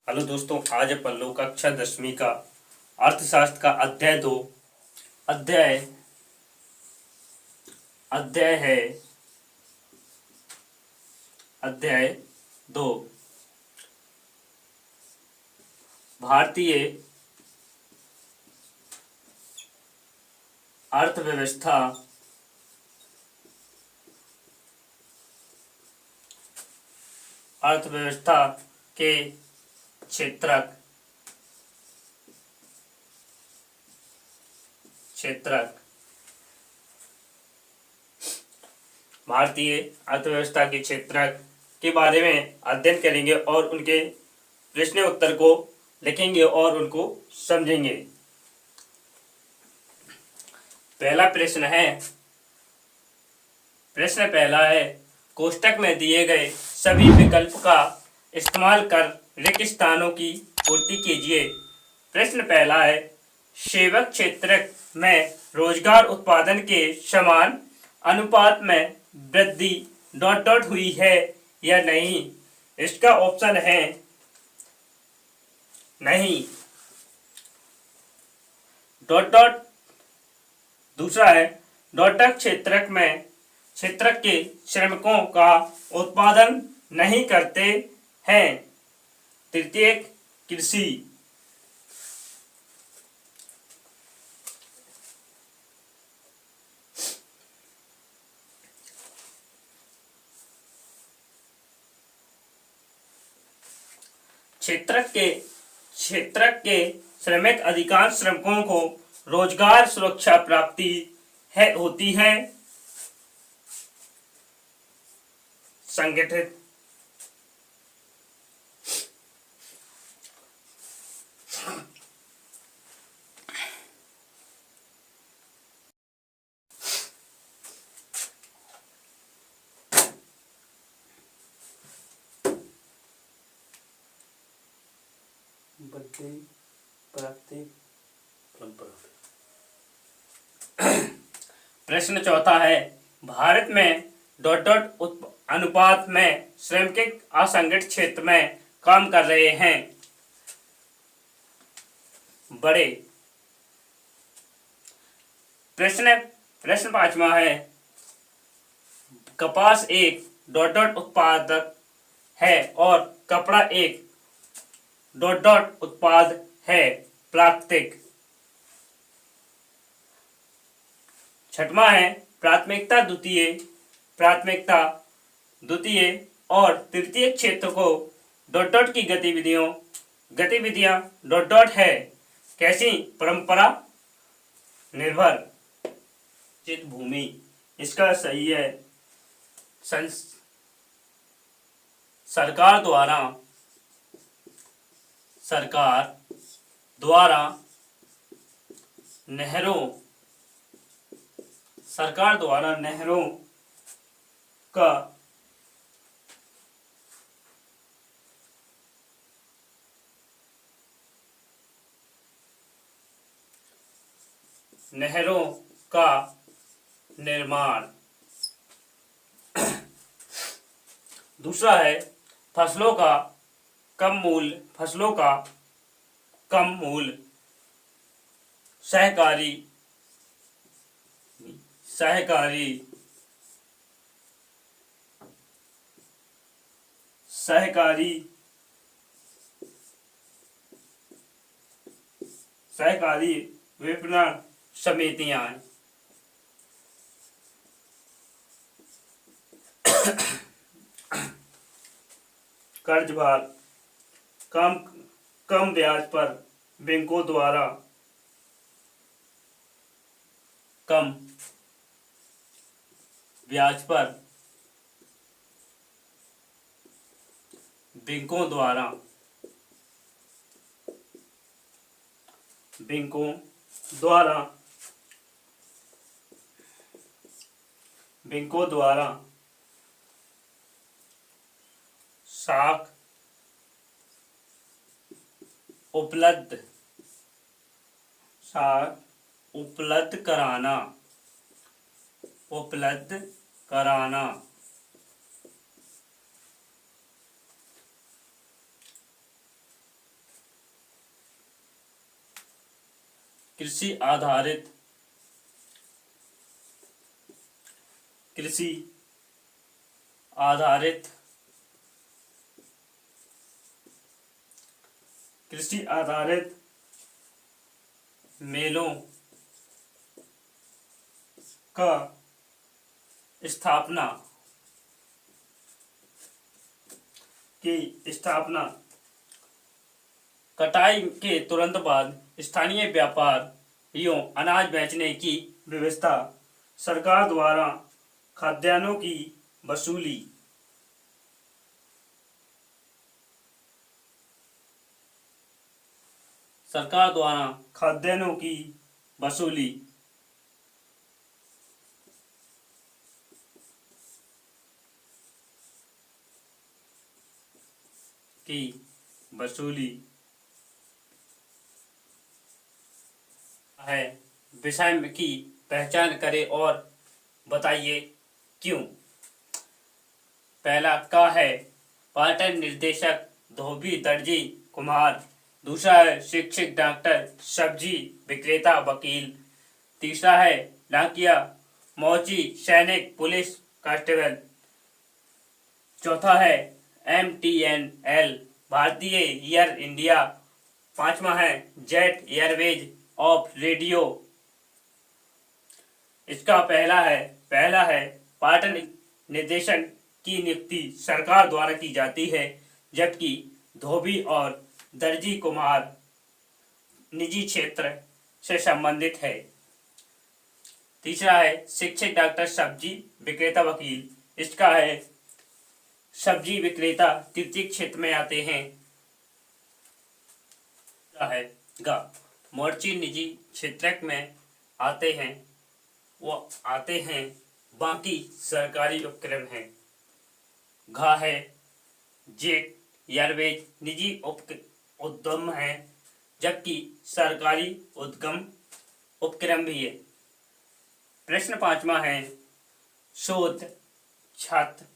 Hello दोस्तों, आज अपन लोग कक्षा 10वीं का अर्थशास्त्र का अध्याय अध्याय है अध्याय 2 भारतीय अर्थव्यवस्था अर्थव्यवस्था के क्षेत्रक भारतीय अर्थव्यवस्था के क्षेत्रक के बारे में अध्ययन करेंगे और उनके प्रश्न उत्तर को लिखेंगे और उनको समझेंगे। प्रश्न पहला है, कोष्टक में दिए गए सभी विकल्प का इस्तेमाल कर रिक्त स्थानों की पूर्ति कीजिए। प्रश्न पहला है, सेवक क्षेत्र में रोजगार उत्पादन के समान अनुपात में वृद्धि हुई है या नहीं। इसका ऑप्शन है नहीं। दूसरा है, क्षेत्रक के श्रमिकों का उत्पादन नहीं करते हैं। तृतीय, कृषि। क्षेत्रक के श्रमिक अधिकांश श्रमिकों को रोजगार सुरक्षा प्राप्ति होती है। संगठित प्रश्न चौथा है, भारत में अनुपात में श्रमिक असंगठित क्षेत्र में काम कर रहे हैं। बड़े। प्रश्न पांचवा है, कपास एक उत्पादक है और कपड़ा एक उत्पाद है। प्राकृतिक। छठवां है, प्राथमिकता द्वितीय और तृतीय क्षेत्र को की गतिविधियां है। कैसी? परंपरा निर्भर। चित भूमि। इसका सही है, सरकार द्वारा नहरों का निर्माण। दूसरा है, फसलों का कम मूल्य सहकारी विपणन समितियां। कर्ज भार कम ब्याज पर बैंकों द्वारा साख उपलब्ध कराना। कृषि आधारित कृषि आधारित कृषि आधारित मेलों का स्थापना कटाई के तुरंत बाद स्थानीय व्यापारियों अनाज बेचने की व्यवस्था, सरकार द्वारा खाद्यान्नों की वसूली, सरकार द्वारा खाद्यान्नों की वसूली की वसूली है विषय की पहचान करें और बताइए क्यों। पहला का है पाटन निर्देशक धोबी दर्जी कुम्हार। दूसरा है शिक्षक डॉक्टर सब्जी विक्रेता वकील। तीसरा है डाकिया मौची सैनिक पुलिस कांस्टेबल। चौथा है MTNL भारतीय एयर इंडिया। पांचवा है जेट एयरवेज ऑफ रेडियो। इसका पहला है पाटन निर्देशन की नियुक्ति सरकार द्वारा की जाती है, जबकि धोबी और दर्जी कुम्हार निजी क्षेत्र से संबंधित है। तीसरा है शिक्षक डॉक्टर सब्जी विक्रेता वकील। इसका है सब्जी विक्रेता तृतीय क्षेत्र में आते हैं। है गा मोर्ची निजी क्षेत्र में आते हैं बाकी सरकारी उपक्रम हैं। घा है जेट एयरवेज निजी उद्यम है, जबकि सरकारी उद्यम उपक्रम भी है। प्रश्न पांचवा है शोध छात्र।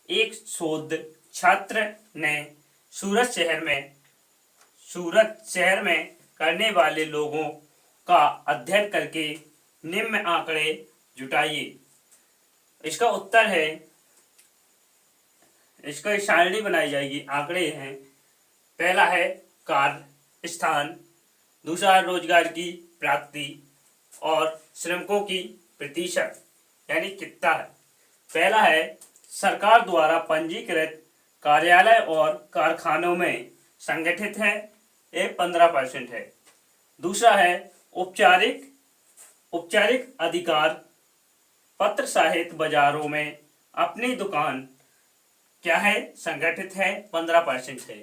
एक शोध छात्र ने सूरत शहर में करने वाले लोगों का अध्ययन करके निम्न आंकड़े जुटाइए। इसका उत्तर है, इसका सारणी बनाई जाएगी। आंकड़े हैं, पहला है कार्य स्थान, दूसरा है रोजगार की प्राप्ति और श्रमिकों की प्रतिशत यानी कितना है। पहला है सरकार द्वारा पंजीकृत कार्यालय और कारखानों में संगठित है, ये 15% है। दूसरा है औपचारिक अधिकार पत्र साहित्य बाजारों में अपनी दुकान क्या है संगठित है, 15% है।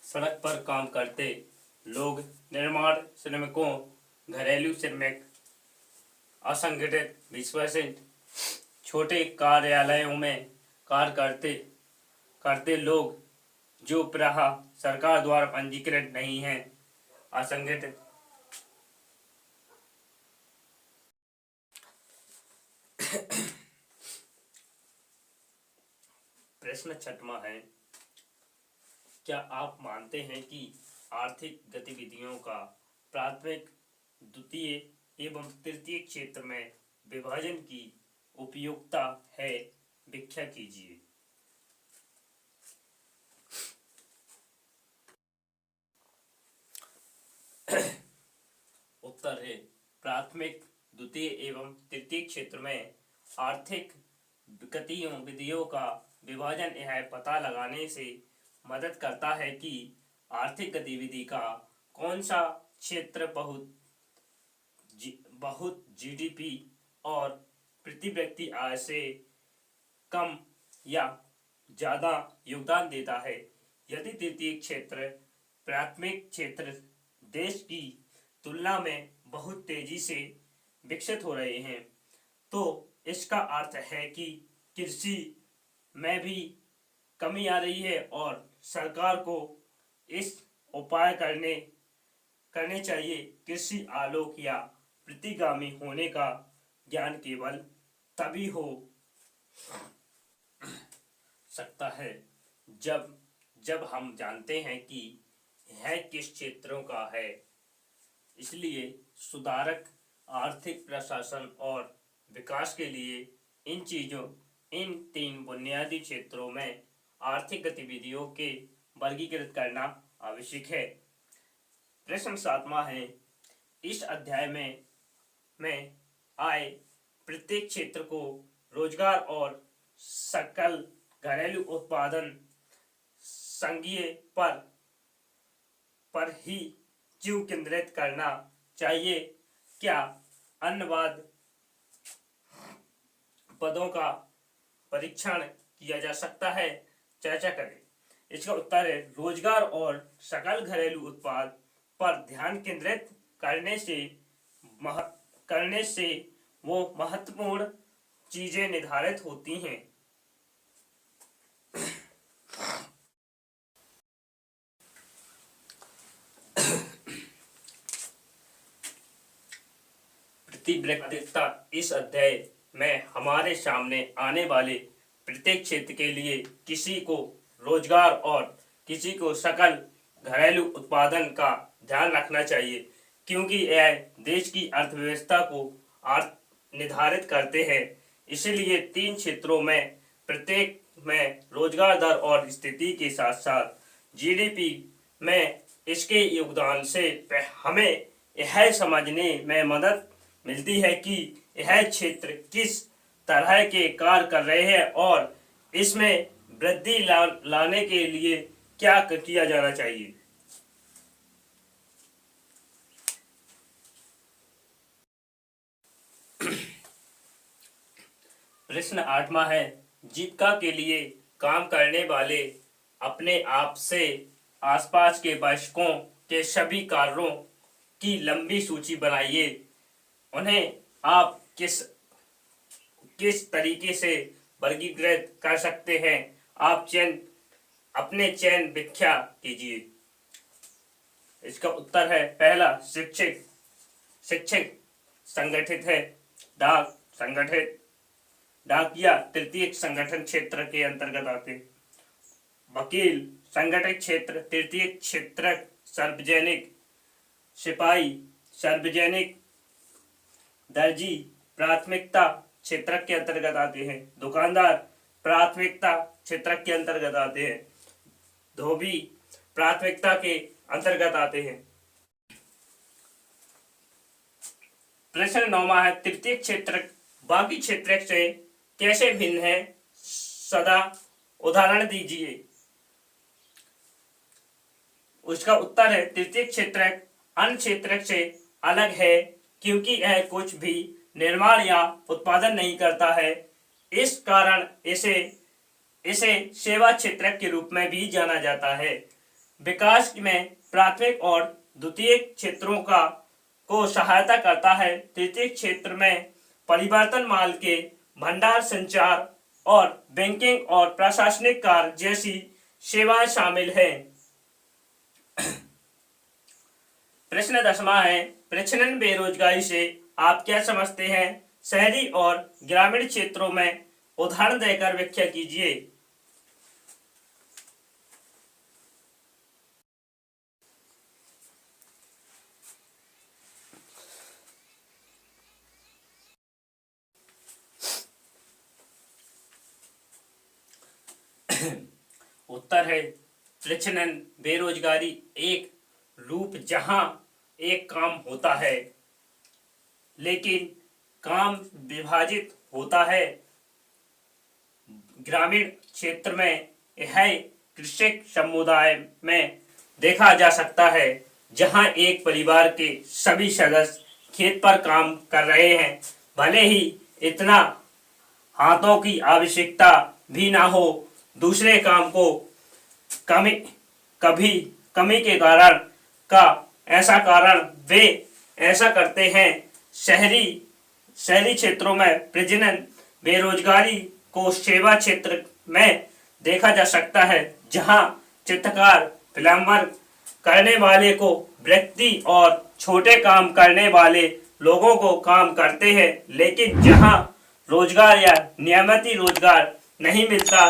सड़क पर काम करते लोग, निर्माण श्रमिकों, घरेलू श्रमिक, असंगठित 20%, छोटे कार्यालयों में कार्य करते लोग जो प्रायः सरकार द्वारा पंजीकृत नहीं है, असंगठित। प्रश्न छठवां है, क्या आप मानते हैं कि आर्थिक गतिविधियों का प्राथमिक, द्वितीय एवं तृतीय क्षेत्र में विभाजन की उपयोगिता है? व्याख्या कीजिए। उत्तर है प्राथमिक, द्वितीय एवं तृतीय क्षेत्र में आर्थिक गतिविधियों का विभाजन यह पता लगाने से मदद करता है कि आर्थिक गतिविधि का कौन सा क्षेत्र बहुत GDP और प्रति व्यक्ति आय से कम या ज़्यादा योगदान देता है। यदि तृतीय क्षेत्र प्राथमिक क्षेत्र देश की तुलना में बहुत तेजी से विकसित हो रहे हैं, तो इसका अर्थ है कि कृषि में भी कमी आ रही है और सरकार को इस उपाय करने चाहिए। कृषि आलोक या प्रतिगामी होने का ज्ञान केवल तभी हो सकता है जब हम जानते हैं कि यह किस क्षेत्रों का है इसलिए सुधारक आर्थिक प्रशासन और विकास के लिए इन तीन बुनियादी क्षेत्रों में आर्थिक गतिविधियों के वर्गीकृत करना आवश्यक है। प्रश्न 7वां है, इस अध्याय में आय प्रत्येक क्षेत्र को रोजगार और सकल घरेलू उत्पादन संघीय पर ही क्यों केंद्रित करना चाहिए? क्या अन्नवाद पदों का परीक्षण किया जा सकता है? चर्चा करें। इसका उत्तर है, रोजगार और सकल घरेलू उत्पाद पर ध्यान केंद्रित करने से वो महत्वपूर्ण चीजें निर्धारित होती हैं। प्रतिबद्धता इस अध्याय में हमारे सामने आने वाले प्रत्येक क्षेत्र के लिए किसी को रोजगार और किसी को सकल घरेलू उत्पादन का ध्यान रखना चाहिए, क्योंकि यह देश की अर्थव्यवस्था को निर्धारित करते हैं। इसलिए तीन क्षेत्रों में प्रत्येक में रोजगार दर और स्थिति के साथ साथ जीडीपी में इसके योगदान से हमें यह समझने में मदद मिलती है कि यह क्षेत्र किस तरह के कार्य कर रहे हैं और इसमें वृद्धि लाने के लिए क्या किया जाना चाहिए। प्रश्न 8वां है, जीविका के लिए काम करने वाले अपने आप से आसपास के वयस्कों के सभी कार्यों की लंबी सूची बनाइए। उन्हें आप किस तरीके से वर्गीकृत कर सकते हैं? आप अपने चयन व्याख्या कीजिए। इसका उत्तर है, पहला शिक्षक संगठित है, डाकिया तृतीय संगठन क्षेत्र के अंतर्गत आते, वकील संगठित क्षेत्र, तृतीय क्षेत्र सार्वजनिक, सिपाही सार्वजनिक, दर्जी प्राथमिकता क्षेत्र के अंतर्गत आते हैं, दुकानदार प्राथमिकता क्षेत्र के अंतर्गत आते हैं, धोबी प्राथमिकता के अंतर्गत आते हैं। प्रश्न 9वां है, तृतीय क्षेत्र बाकी क्षेत्र से कैसे भिन्न है? सदा उदाहरण दीजिए। उसका उत्तर है, तृतीय क्षेत्र अन्य क्षेत्र से अलग है क्योंकि यह कुछ भी निर्माण या उत्पादन नहीं करता है। इस कारण इसे सेवा क्षेत्र के रूप में भी जाना जाता है। विकास में प्राथमिक और द्वितीय क्षेत्रों को सहायता करता है। तृतीय क्षेत्र में परिवर्तन, माल के भंडार, संचार और बैंकिंग और प्रशासनिक कार्य जैसी सेवाएं शामिल हैं। प्रश्न 10वां है, प्रच्छन्न बेरोजगारी से आप क्या समझते हैं? शहरी और ग्रामीण क्षेत्रों में उदाहरण देकर व्याख्या कीजिए। उत्तर है, प्रच्छन्न बेरोजगारी एक रूप जहां एक काम होता है लेकिन काम विभाजित होता है। ग्रामीण क्षेत्र में यह कृषक समुदाय में देखा जा सकता है, जहां एक परिवार के सभी सदस्य खेत पर काम कर रहे हैं, भले ही इतना हाथों की आवश्यकता भी ना हो। दूसरे काम को कमी के कारण वे ऐसा करते हैं। शहरी क्षेत्रों में प्रजनन बेरोजगारी को सेवा क्षेत्र में देखा जा सकता है, जहां चित्रकार, प्लम्बर करने वाले को व्यक्ति और छोटे काम करने वाले लोगों को काम करते हैं, लेकिन जहां रोजगार या नियमित रोजगार नहीं मिलता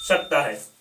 सकता है।